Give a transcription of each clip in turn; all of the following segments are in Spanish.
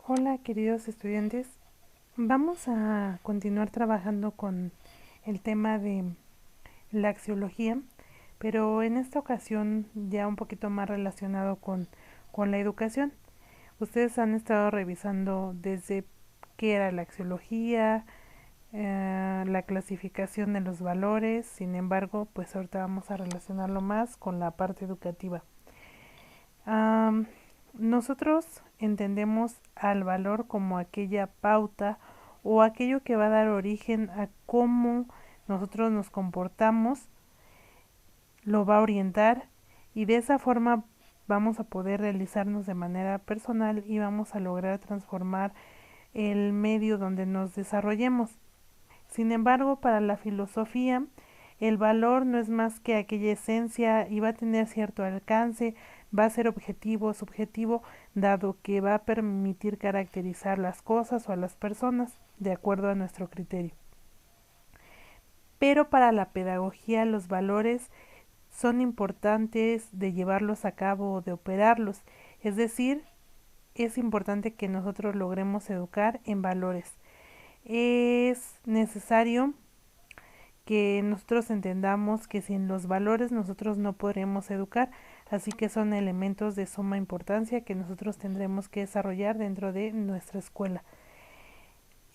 Hola queridos estudiantes, vamos a continuar trabajando con el tema de la axiología, pero en esta ocasión ya un poquito más relacionado con la educación. Ustedes han estado revisando desde qué era la axiología, la clasificación de los valores, sin embargo, pues ahorita vamos a relacionarlo más con la parte educativa. Am, Nosotros entendemos al valor como aquella pauta o aquello que va a dar origen a cómo nosotros nos comportamos, lo va a orientar y de esa forma vamos a poder realizarnos de manera personal y vamos a lograr transformar el medio donde nos desarrollemos. Sin embargo, para la filosofía, el valor no es más que aquella esencia y va a tener cierto alcance, va a ser objetivo o subjetivo, dado que va a permitir caracterizar las cosas o a las personas de acuerdo a nuestro criterio. Pero para la pedagogía los valores son importantes de llevarlos a cabo o de operarlos, es decir, es importante que nosotros logremos educar en valores. Es necesario que nosotros entendamos que sin los valores nosotros no podremos educar, así que son elementos de suma importancia que nosotros tendremos que desarrollar dentro de nuestra escuela.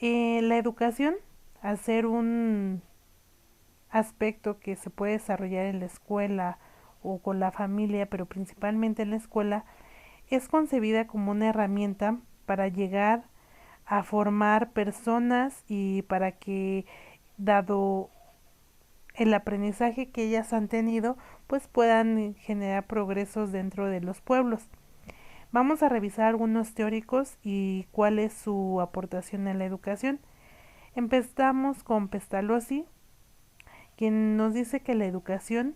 La educación, al ser un aspecto que se puede desarrollar en la escuela o con la familia, pero principalmente en la escuela, es concebida como una herramienta para llegar a formar personas y para que, dado el aprendizaje que ellas han tenido, pues puedan generar progresos dentro de los pueblos. Vamos a revisar algunos teóricos y cuál es su aportación en la educación. Empezamos con Pestalozzi, quien nos dice que la educación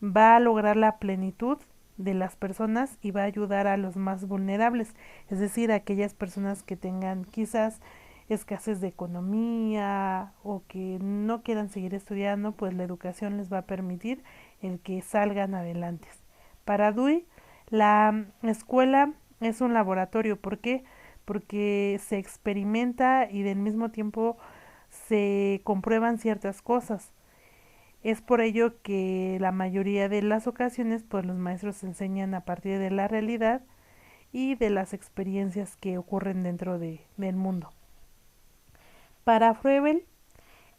va a lograr la plenitud de las personas y va a ayudar a los más vulnerables, es decir, a aquellas personas que tengan quizás escasez de economía o que no quieran seguir estudiando, pues la educación les va a permitir el que salgan adelante. Para Dewey, la escuela es un laboratorio. ¿Por qué? Porque se experimenta y del mismo tiempo se comprueban ciertas cosas. Es por ello que la mayoría de las ocasiones pues los maestros enseñan a partir de la realidad y de las experiencias que ocurren dentro del mundo. Para Froebel,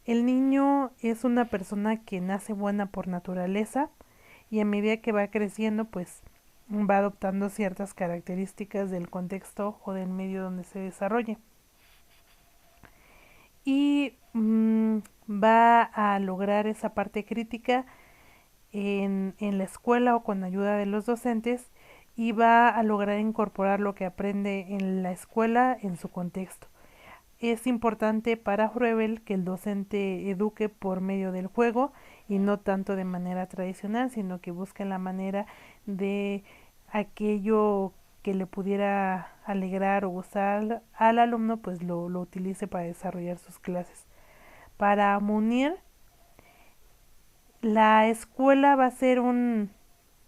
el niño es una persona que nace buena por naturaleza y a medida que va creciendo pues va adoptando ciertas características del contexto o del medio donde se desarrolla. Y va a lograr esa parte crítica en la escuela o con ayuda de los docentes y va a lograr incorporar lo que aprende en la escuela en su contexto. Es importante para Froebel que el docente eduque por medio del juego y no tanto de manera tradicional, sino que busque la manera de aquello que le pudiera alegrar o gustar al alumno, pues lo utilice para desarrollar sus clases. Para Munir, la escuela va a ser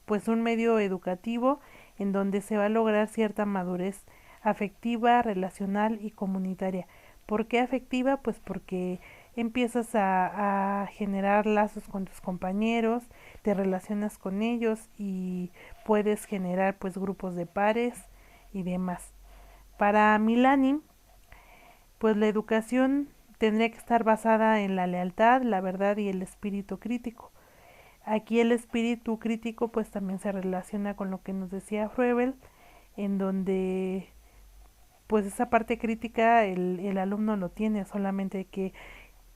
pues un medio educativo en donde se va a lograr cierta madurez afectiva, relacional y comunitaria. ¿Por qué afectiva? Pues porque empiezas a generar lazos con tus compañeros, te relacionas con ellos y puedes generar pues grupos de pares y demás. Para Milani, pues la educación tendría que estar basada en la lealtad, la verdad y el espíritu crítico. Aquí el espíritu crítico pues también se relaciona con lo que nos decía Froebel, en donde pues esa parte crítica el alumno lo tiene, solamente hay que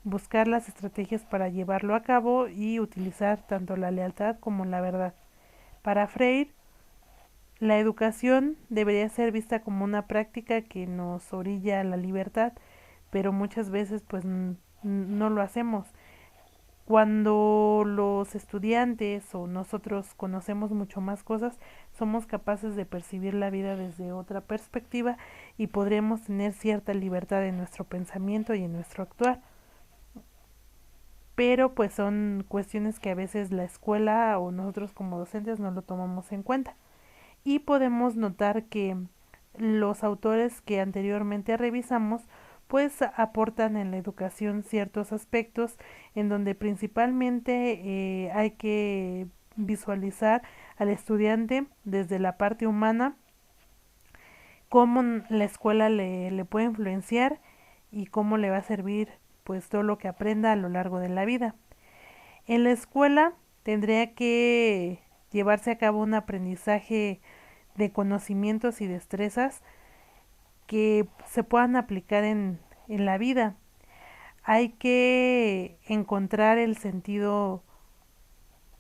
buscar las estrategias para llevarlo a cabo y utilizar tanto la lealtad como la verdad. Para Freire, la educación debería ser vista como una práctica que nos orilla a la libertad, pero muchas veces pues no lo hacemos. Cuando los estudiantes o nosotros conocemos mucho más cosas, somos capaces de percibir la vida desde otra perspectiva y podremos tener cierta libertad en nuestro pensamiento y en nuestro actuar. Pero pues son cuestiones que a veces la escuela o nosotros como docentes no lo tomamos en cuenta. Y podemos notar que los autores que anteriormente revisamos pues aportan en la educación ciertos aspectos en donde principalmente hay que visualizar al estudiante desde la parte humana, cómo la escuela le puede influenciar y cómo le va a servir pues todo lo que aprenda a lo largo de la vida. En la escuela tendría que llevarse a cabo un aprendizaje de conocimientos y destrezas que se puedan aplicar en la vida. Hay que encontrar el sentido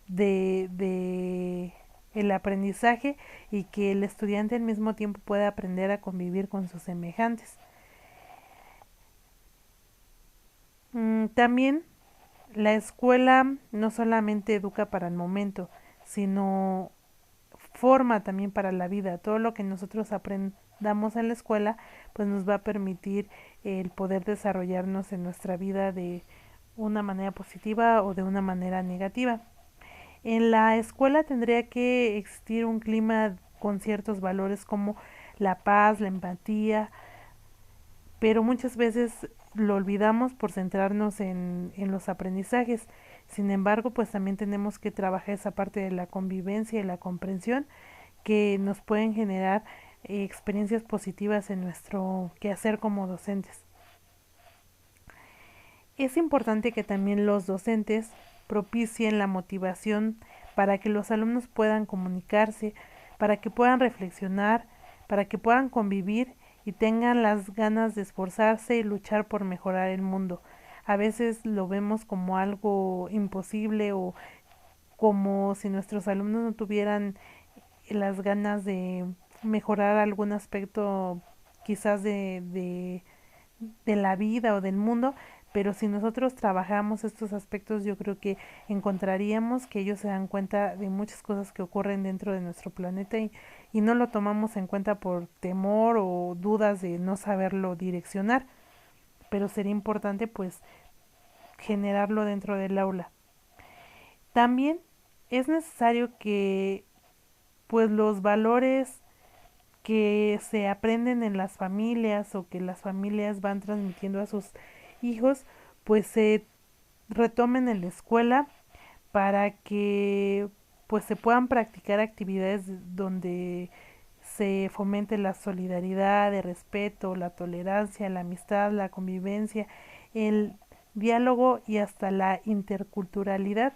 de el aprendizaje y que el estudiante al mismo tiempo pueda aprender a convivir con sus semejantes. También la escuela no solamente educa para el momento, sino forma también para la vida. Todo lo que nosotros aprendamos en la escuela pues nos va a permitir el poder desarrollarnos en nuestra vida de una manera positiva o de una manera negativa. En la escuela tendría que existir un clima con ciertos valores como la paz, la empatía, pero muchas veces lo olvidamos por centrarnos en los aprendizajes. Sin embargo, pues también tenemos que trabajar esa parte de la convivencia y la comprensión que nos pueden generar experiencias positivas en nuestro quehacer como docentes. Es importante que también los docentes propicien la motivación para que los alumnos puedan comunicarse, para que puedan reflexionar, para que puedan convivir y tengan las ganas de esforzarse y luchar por mejorar el mundo. A veces lo vemos como algo imposible o como si nuestros alumnos no tuvieran las ganas de mejorar algún aspecto quizás de la vida o del mundo, pero si nosotros trabajamos estos aspectos yo creo que encontraríamos que ellos se dan cuenta de muchas cosas que ocurren dentro de nuestro planeta y no lo tomamos en cuenta por temor o dudas de no saberlo direccionar, pero sería importante pues generarlo dentro del aula. También es necesario que pues los valores que se aprenden en las familias o que las familias van transmitiendo a sus hijos, pues se retomen en la escuela para que pues se puedan practicar actividades donde se fomente la solidaridad, el respeto, la tolerancia, la amistad, la convivencia, el diálogo y hasta la interculturalidad,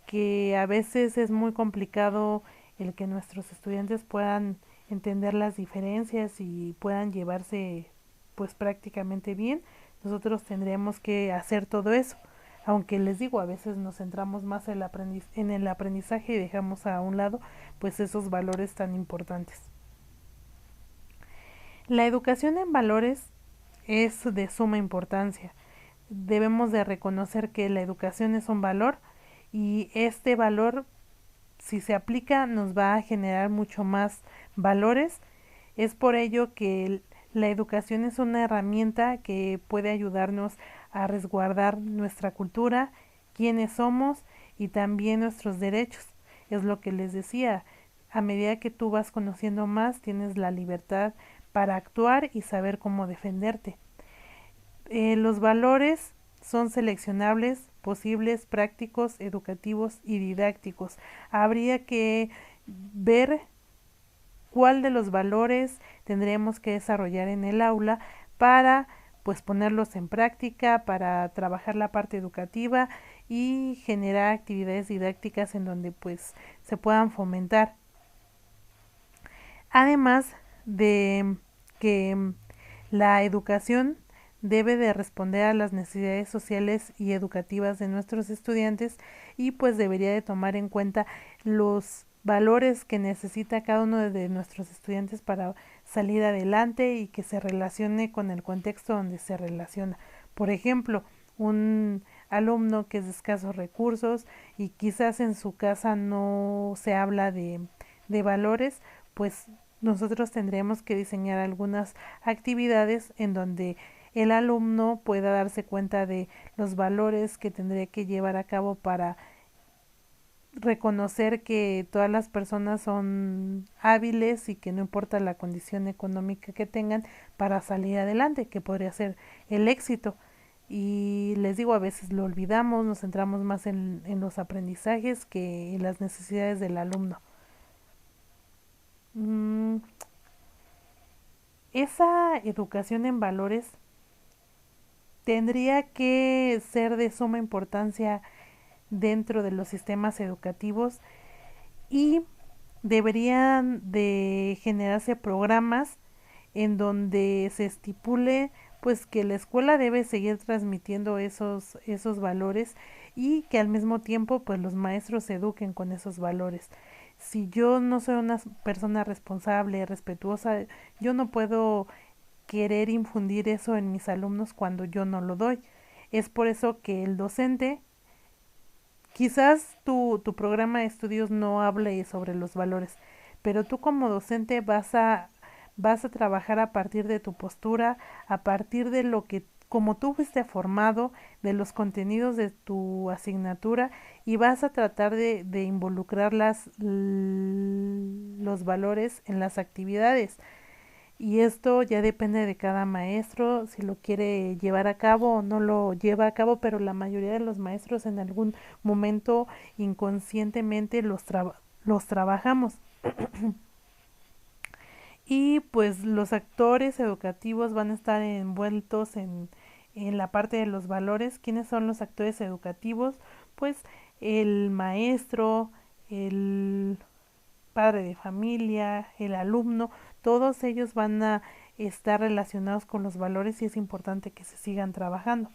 que a veces es muy complicado el que nuestros estudiantes puedan entender las diferencias y puedan llevarse pues prácticamente bien. Nosotros tendríamos que hacer todo eso, aunque les digo, a veces nos centramos más en el aprendizaje y dejamos a un lado pues esos valores tan importantes. La educación en valores es de suma importancia. Debemos de reconocer que la educación es un valor y este valor, si se aplica, nos va a generar mucho más valores. Es por ello que la educación es una herramienta que puede ayudarnos a resguardar nuestra cultura, quiénes somos y también nuestros derechos. Es lo que les decía, a medida que tú vas conociendo más, tienes la libertad para actuar y saber cómo defenderte. Los valores son seleccionables, posibles, prácticos, educativos y didácticos. Habría que ver cuál de los valores tendremos que desarrollar en el aula para pues ponerlos en práctica, para trabajar la parte educativa y generar actividades didácticas en donde pues se puedan fomentar. Además de que la educación debe de responder a las necesidades sociales y educativas de nuestros estudiantes y pues debería de tomar en cuenta los valores que necesita cada uno de nuestros estudiantes para salir adelante y que se relacione con el contexto donde se relaciona. Por ejemplo, un alumno que es de escasos recursos y quizás en su casa no se habla de valores, pues nosotros tendremos que diseñar algunas actividades en donde el alumno pueda darse cuenta de los valores que tendría que llevar a cabo para reconocer que todas las personas son hábiles y que no importa la condición económica que tengan para salir adelante, que podría ser el éxito. Y les digo, a veces lo olvidamos, nos centramos más en los aprendizajes que en las necesidades del alumno. Mm, esa educación en valores tendría que ser de suma importancia dentro de los sistemas educativos y deberían de generarse programas en donde se estipule pues que la escuela debe seguir transmitiendo esos valores y que al mismo tiempo pues los maestros se eduquen con esos valores. Si yo no soy una persona responsable, respetuosa, yo no puedo querer infundir eso en mis alumnos cuando yo no lo doy. Es por eso que el docente, quizás tu programa de estudios no hable sobre los valores, pero tú como docente vas a trabajar a partir de tu postura, a partir de lo que como tú fuiste formado, de los contenidos de tu asignatura y vas a tratar de involucrar los valores en las actividades. Y esto ya depende de cada maestro, si lo quiere llevar a cabo o no lo lleva a cabo, pero la mayoría de los maestros en algún momento inconscientemente los trabajamos. Y pues los actores educativos van a estar envueltos en la parte de los valores. ¿Quiénes son los actores educativos? Pues el maestro, el padre de familia, el alumno, todos ellos van a estar relacionados con los valores y es importante que se sigan trabajando.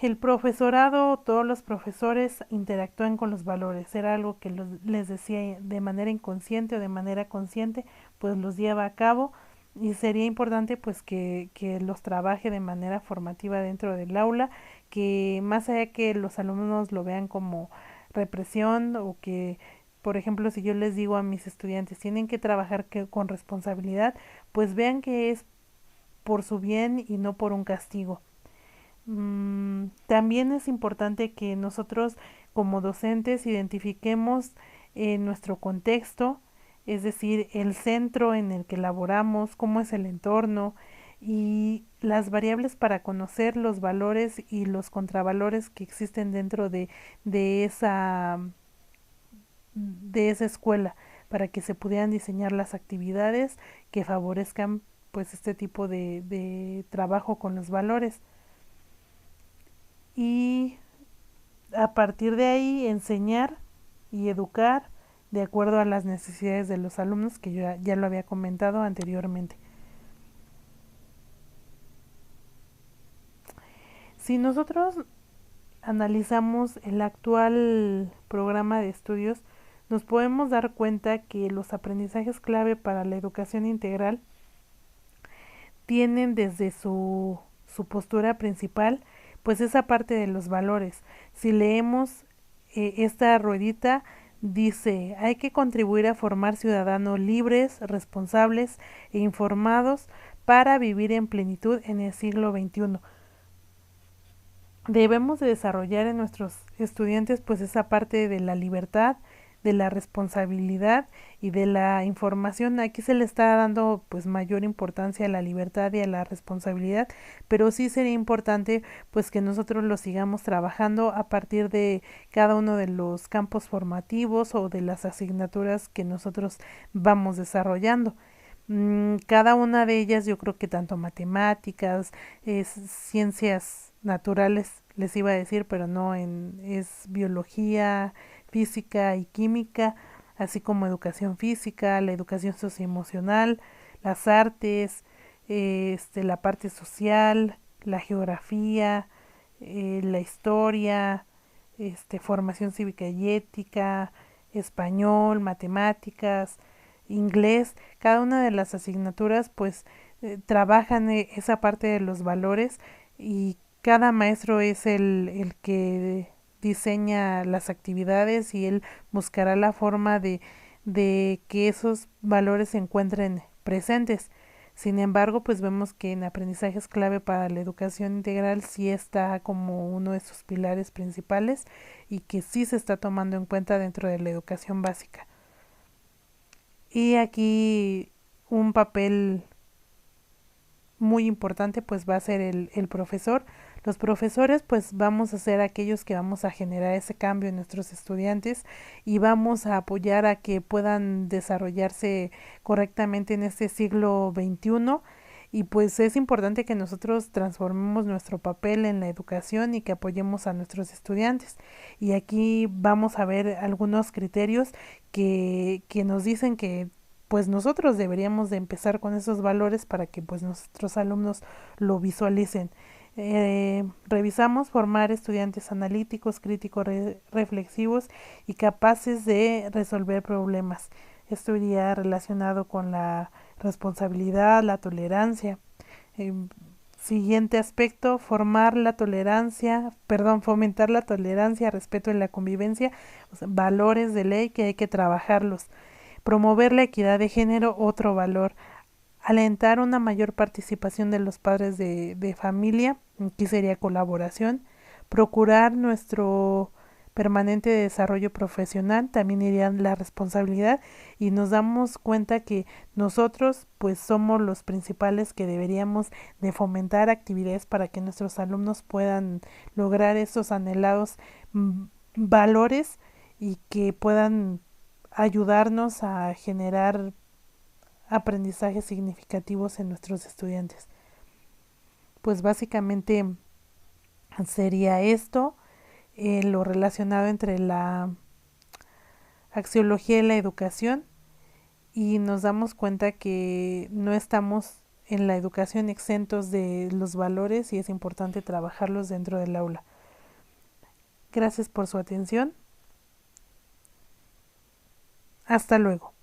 El profesorado, todos los profesores interactúan con los valores, era algo que les decía de manera inconsciente o de manera consciente, pues los lleva a cabo y sería importante pues que los trabaje de manera formativa dentro del aula, que más allá que los alumnos lo vean como represión o que por ejemplo, si yo les digo a mis estudiantes tienen que trabajar con responsabilidad, pues vean que es por su bien y no por un castigo. También es importante que nosotros como docentes identifiquemos nuestro contexto, es decir, el centro en el que laboramos, cómo es el entorno y las variables para conocer los valores y los contravalores que existen dentro de esa de esa escuela para que se pudieran diseñar las actividades que favorezcan pues este tipo de trabajo con los valores y a partir de ahí enseñar y educar de acuerdo a las necesidades de los alumnos que yo ya lo había comentado anteriormente. Si nosotros analizamos el actual programa de estudios, nos podemos dar cuenta que los aprendizajes clave para la educación integral tienen desde su postura principal, pues esa parte de los valores. Si leemos esta ruedita, dice, hay que contribuir a formar ciudadanos libres, responsables e informados para vivir en plenitud en el siglo XXI. Debemos de desarrollar en nuestros estudiantes pues esa parte de la libertad, de la responsabilidad y de la información. Aquí se le está dando pues mayor importancia a la libertad y a la responsabilidad, pero sí sería importante pues que nosotros lo sigamos trabajando a partir de cada uno de los campos formativos o de las asignaturas que nosotros vamos desarrollando. Cada una de ellas yo creo que tanto matemáticas, ciencias naturales les iba a decir, pero no es biología, física y química, así como educación física, la educación socioemocional, las artes, la parte social, la geografía, la historia, formación cívica y ética, español, matemáticas, inglés, cada una de las asignaturas pues trabajan esa parte de los valores y cada maestro es el que diseña las actividades y él buscará la forma de que esos valores se encuentren presentes. Sin embargo, pues vemos que en aprendizajes clave para la educación integral sí está como uno de sus pilares principales y que sí se está tomando en cuenta dentro de la educación básica. Y aquí un papel muy importante pues va a ser el profesor. Los profesores pues vamos a ser aquellos que vamos a generar ese cambio en nuestros estudiantes y vamos a apoyar a que puedan desarrollarse correctamente en este siglo XXI. Y pues es importante que nosotros transformemos nuestro papel en la educación y que apoyemos a nuestros estudiantes. Y aquí vamos a ver algunos criterios que nos dicen que pues nosotros deberíamos de empezar con esos valores para que pues nuestros alumnos lo visualicen. Revisamos formar estudiantes analíticos, críticos, reflexivos y capaces de resolver problemas. Esto iría relacionado con la responsabilidad, la tolerancia. Eh, Siguiente aspecto, fomentar la tolerancia, respeto y la convivencia, o sea, valores de ley que hay que trabajarlos. Promover la equidad de género, otro valor. Alentar una mayor participación de los padres de familia, aquí sería colaboración. Procurar nuestro permanente desarrollo profesional, también iría la responsabilidad y nos damos cuenta que nosotros pues somos los principales que deberíamos de fomentar actividades para que nuestros alumnos puedan lograr esos anhelados valores y que puedan ayudarnos a generar aprendizajes significativos en nuestros estudiantes. Pues básicamente sería esto, lo relacionado entre la axiología y la educación, y nos damos cuenta que no estamos en la educación exentos de los valores y es importante trabajarlos dentro del aula. Gracias por su atención. Hasta luego.